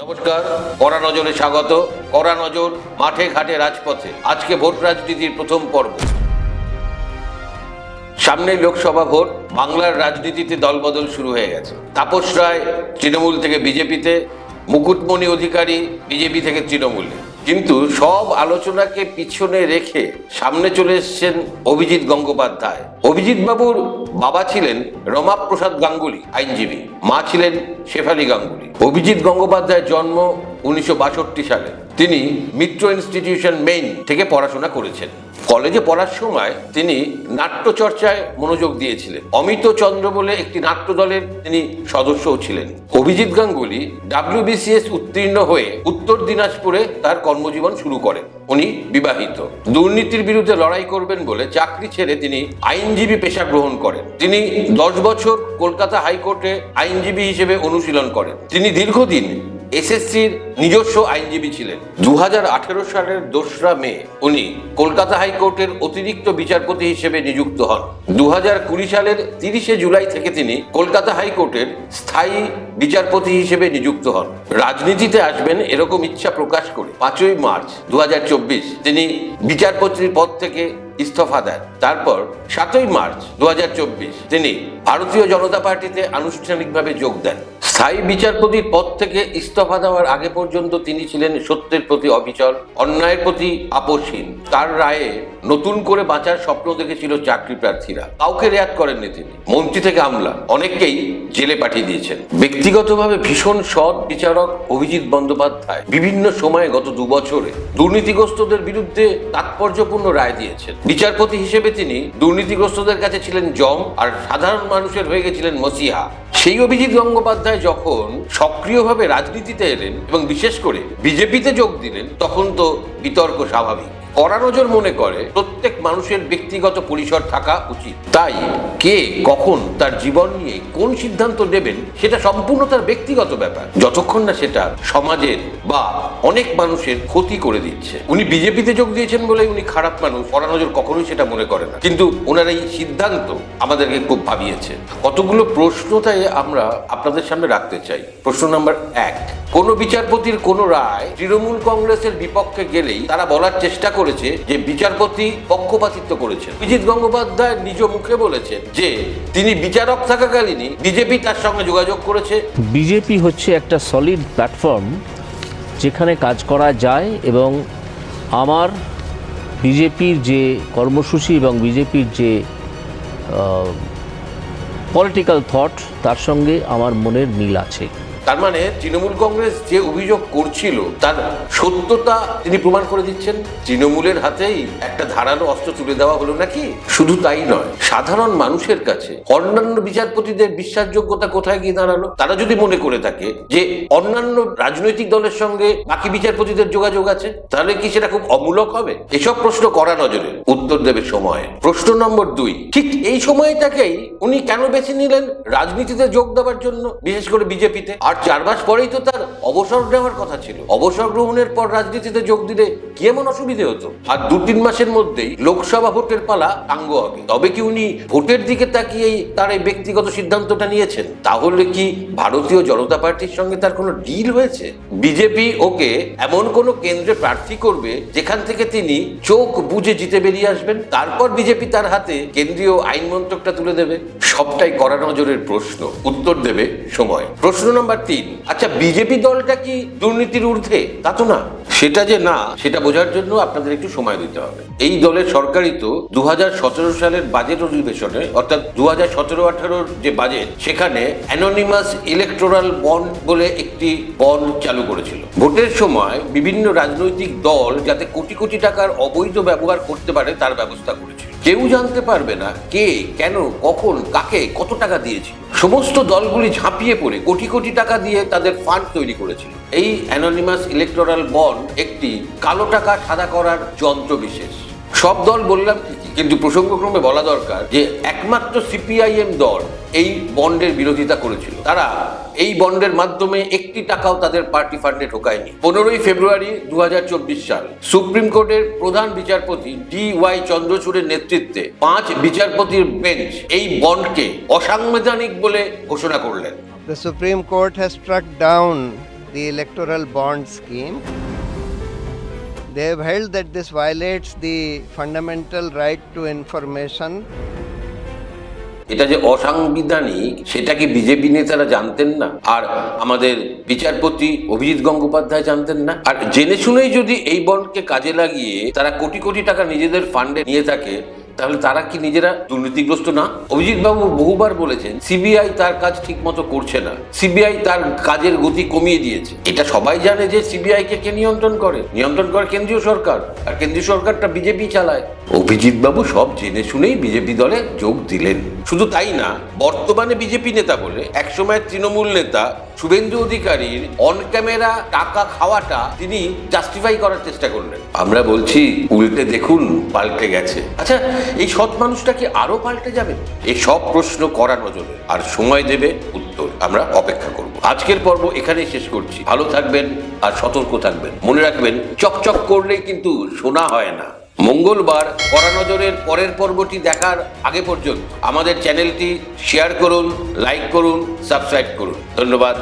নমস্কার, কড়া নজরে স্বাগত। কড়া নজর, মাঠে ঘাটে রাজপথে। আজকে ভোট রাজনীতির প্রথম পর্ব। সামনেই লোকসভা ভোট। বাংলার রাজনীতিতে দলবদল শুরু হয়ে গেছে। তাপস রায় তৃণমূল থেকে বিজেপিতে, মুকুটমণি অধিকারী বিজেপি থেকে তৃণমূলে। কিন্তু সব আলোচনাকে পিছনে রেখে সামনে চলে এসেছেন অভিজিৎ গঙ্গোপাধ্যায়। অভিজিৎ বাবুর বাবা ছিলেন রমাপ্রসাদ গাঙ্গুলি, আইনজীবী। মা ছিলেন শেফালি গাঙ্গুলি। অভিজিৎ গঙ্গোপাধ্যায়ের জন্ম 1962 সালে। তিনি মিত্র ইনস্টিটিউশন মেইন থেকে পড়াশোনা করেছেন। কলেজে পড়ার সময় তিনি নাট্যচর্চায় মনোযোগ দিয়েছিলেন। অমিত চন্দ্র বলে একটি নাট্য দলের তিনি সদস্যও ছিলেন। অভিজিৎ গাঙ্গুলি WBCS উত্তীর্ণ হয়ে উত্তর দিনাজপুরে তার কর্মজীবন শুরু করেন। উনি বিবাহিত। দুর্নীতির বিরুদ্ধে লড়াই করবেন বলে চাকরি ছেড়ে তিনি আইনজীবী পেশা গ্রহণ করেন। তিনি 10 বছর কলকাতা হাইকোর্টে আইনজীবী হিসেবে অনুশীলন করেন। তিনি দীর্ঘদিন SSCর নিজস্ব আইনজীবী ছিলেন। 2018 সালের 2রা মে উনি কলকাতা হাইকোর্টের অতিরিক্ত বিচারপতি হিসেবে নিযুক্ত হন। 2020 সালের 30 জুলাই থেকে তিনি কলকাতা হাইকোর্টের স্থায়ী বিচারপতি হিসেবে নিযুক্ত হন। রাজনীতিতে আসবেন এরকম ইচ্ছা প্রকাশ করে 5ই মার্চ 2024 তিনি বিচারপতির পদ থেকে ইস্তফা দেন। তারপর 7ই মার্চ 2024 তিনি ভারতীয় জনতা পার্টিতে আনুষ্ঠানিকভাবে যোগ দেন। স্থায়ী বিচারপতির পদ থেকে ইস্তফা দেওয়ার আগে পর্যন্ত তিনি ছিলেন সত্যের প্রতি অবিচল, অন্যায়ের প্রতি আপোষহীন। তার রায়ে নতুন করে বাঁচার স্বপ্ন দেখেছিল চাকরি প্রার্থীরা। কাউকে রেয়াত করেননি তিনি। মন্ত্রী থেকে আমলা অনেককেই জেলে পাঠিয়ে দিয়েছেন। ব্যক্তিগতভাবে ভীষণ সৎ বিচারক অভিজিৎ বন্দ্যোপাধ্যায় বিভিন্ন সময়ে গত 2 বছরে দুর্নীতিগ্রস্তদের বিরুদ্ধে তাৎপর্যপূর্ণ রায় দিয়েছেন। বিচারপতি হিসেবে তিনি দুর্নীতিগ্রস্তদের কাছে ছিলেন জম, আর সাধারণ মানুষের হয়ে গেছিলেন মসিহা। সেই অভিজিৎ গঙ্গোপাধ্যায় যখন সক্রিয়ভাবে রাজনীতিতে এলেন এবং বিশেষ করে বিজেপিতে যোগ দিলেন, তখন তো বিতর্ক স্বাভাবিক। কড়া নজর মনে করে প্রত্যেক মানুষের ব্যক্তিগত পরিসর থাকা উচিত। তাই কে কখন তার জীবন নিয়ে কোন সিদ্ধান্ত নেবেন সেটা সম্পূর্ণ তার ব্যক্তিগত ব্যাপার, যতক্ষণ না সেটা সমাজের বা অনেক মানুষের ক্ষতি করে দিচ্ছে। উনি বিজেপিতে যোগ দিয়েছেন বলে উনি খারাপ মানুষ, কড়া নজর কখনোই সেটা মনে করে না। কিন্তু ওনার এই সিদ্ধান্ত আমাদেরকে খুব ভাবিয়েছে। কতগুলো প্রশ্ন তাই আমরা আপনাদের সামনে রাখতে চাই। প্রশ্ন নাম্বার 1, কোন বিচারপতির কোন রায় তৃণমূল কংগ্রেসের বিপক্ষে গেলেই তারা বলার চেষ্টা করেছে যে বিচারপতি পক্ষপাতিত্ব করেছেন। অভিজিৎ গঙ্গোপাধ্যায় নিজ মুখে বলেছেন যে তিনি বিচারক থাকাকালীনই বিজেপি তার সঙ্গে যোগাযোগ করেছে। বিজেপি হচ্ছে একটা সলিড প্ল্যাটফর্ম যেখানে কাজ করা যায়, এবং আমার বিজেপির যে কর্মসূচি এবং বিজেপির যে পলিটিক্যাল থট, তার সঙ্গে আমার মনের মিল আছে। তার মানে তৃণমূল কংগ্রেস যে অভিযোগ করছিল তার সত্যতা তিনি প্রমাণ করে দিচ্ছেন। তৃণমূলের হাতেই একটা ধারালো অস্ত্র তুলে দেওয়া হলো নাকি? শুধু তাই নয়, সাধারণ মানুষের কাছে অন্যান্য বিচারপতিদের বিশ্বাসযোগ্যতা কোথায় গিয়ে দাঁড়ালো? তারা যদি মনে করে থাকে যে অন্যান্য রাজনৈতিক দলের সঙ্গে বাকি বিচারপতিদের যোগাযোগ আছে, তাহলে কি সেটা খুব অমূলক হবে? এসব প্রশ্ন কড়া নজরে উত্তর দেবে সময়। প্রশ্ন নম্বর 2, ঠিক এই সময়টাকেই উনি কেন বেছে নিলেন রাজনীতিতে যোগ দেওয়ার জন্য, বিশেষ করে বিজেপিতে? আর 4 মাস পরেই তো তার অবসর নেওয়ার কথা ছিল। অবসর গ্রহণের পর রাজনীতিতে যোগ দিলে কি এমন অসুবিধে হতো? আর 2-3 মাসের মধ্যেই লোকসভা ভোটের পালা টাঙ্গ হবে। তবে কি উনি ভোটের দিকে তাকিয়েই তার এই ব্যক্তিগত সিদ্ধান্তটা নিয়েছেন? তাহলে কি ভারতীয় জনতা পার্টির সঙ্গে তার কোনো ডিল হয়েছে? বিজেপি ওকে এমন কোনো কেন্দ্রে প্রার্থী করবে যেখান থেকে তিনি চোখ বুজে জিতে বেরিয়ে আসবেন, তারপর বিজেপি তার হাতে কেন্দ্রীয় আইন মন্ত্রকটা তুলে দেবে। সবটাই কড়া নজরের প্রশ্ন, উত্তর দেবে সময়। প্রশ্ন নাম্বার 3, আচ্ছা বিজেপি দলটা কি দুর্নীতির ঊর্ধ্বে? তা তো না। সেটা যে না, সেটা বোঝার জন্য আপনাদের একটু সময় দিতে হবে। এই দলের সরকারিত 2017 সালের বাজেট অধিবেশনে, অর্থাৎ 2017-18 যে বাজেট, সেখানে অ্যানোনিমাস ইলেকটোরাল বন্ড বলে একটি বন্ড চালু করেছিল। ভোটের সময় বিভিন্ন রাজনৈতিক দল যাতে কোটি কোটি টাকার অবৈধ ব্যবহার করতে পারে তার ব্যবস্থা করেছিল। কেউ জানতে পারবে না কে, কেন, কখন, কাকে কত টাকা দিয়েছিল। সমস্ত দলগুলি ঝাঁপিয়ে পড়ে কোটি কোটি টাকা দিয়ে তাদের ফান্ড তৈরি করেছিল। এই অ্যানোনিমাস ইলেকটোরাল বন্ড একটি কালো টাকা সাদা করার যন্ত্র বিশেষ। সব দল বললাম ঠিকই, কিন্তু প্রসঙ্গক্রমে বলা দরকার যে একমাত্র CPIM দল এই বন্ডের বিরোধিতা করেছিল। তারা এই বন্ডের মাধ্যমে 1 টাকাও তাদের পার্টি ফান্ডে ঢোকায়নি। 15ই ফেব্রুয়ারি 2024 সাল সুপ্রিম কোর্টের প্রধান বিচারপতি DY চন্দ্রচূড়ের নেতৃত্বে 5 বিচারপতির বেঞ্চ এই বন্ডকে অসাংবিধানিক বলে ঘোষণা করলেন। The Supreme Court has struck down the electoral bond scheme. They have held that this violates the fundamental right to information. এটা যে অসাংবিধানিক সেটা কি বিজেপি নেতারা জানতেন না? আর আমাদের বিচারপতি অভিজিৎ গঙ্গোপাধ্যায় জানতেন না? আর জেনে শুনেই যদি এই বন্ডকে কাজে লাগিয়ে তারা কোটি কোটি টাকা নিজেদের ফান্ডে নিয়ে থাকে, তাহলে তারা কি নিজেরা দুর্নীতিগ্রস্ত না? অভিজিৎ বাবু বহুবার বলেছেন সিবিআই তার কাজ ঠিক মতো করছে না, সিবিআই তার কাজের গতি কমিয়ে দিয়েছে। এটা সবাই জানে যে সিবিআই কে নিয়ন্ত্রণ করে কেন্দ্রীয় সরকার, আর কেন্দ্রীয় সরকারটা বিজেপি চালায়। অভিজিৎ বাবু সব জেনে শুনেই বিজেপি দলে যোগ দিলেন। শুধু তাই না, বর্তমানে বিজেপি নেতা বলে একসময় তৃণমূল নেতা শুভেন্দু অধিকারীর অন ক্যামেরা টাকা খাওয়াটা তিনি জাস্টিফাই করার চেষ্টা করলেন। আমরা বলছি উল্টে দেখুন, পাল্টে গেছে। আচ্ছা, এই সৎ মানুষটা কি আরো পাল্টে যাবে? এই সব প্রশ্ন করা নজরে, আর সময় দেবে উত্তর। আমরা অপেক্ষা করব। আজকের পর্ব এখানেই শেষ করছি। ভালো থাকবেন আর সতর্ক থাকবেন। মনে রাখবেন, চকচক করলেই কিন্তু শোনা হয় না। মঙ্গলবার কড়া নজরের পরের পর্বটি দেখার আগে পর্যন্ত আমাদের চ্যানেলটি শেয়ার করুন, লাইক করুন, সাবস্ক্রাইব করুন। ধন্যবাদ।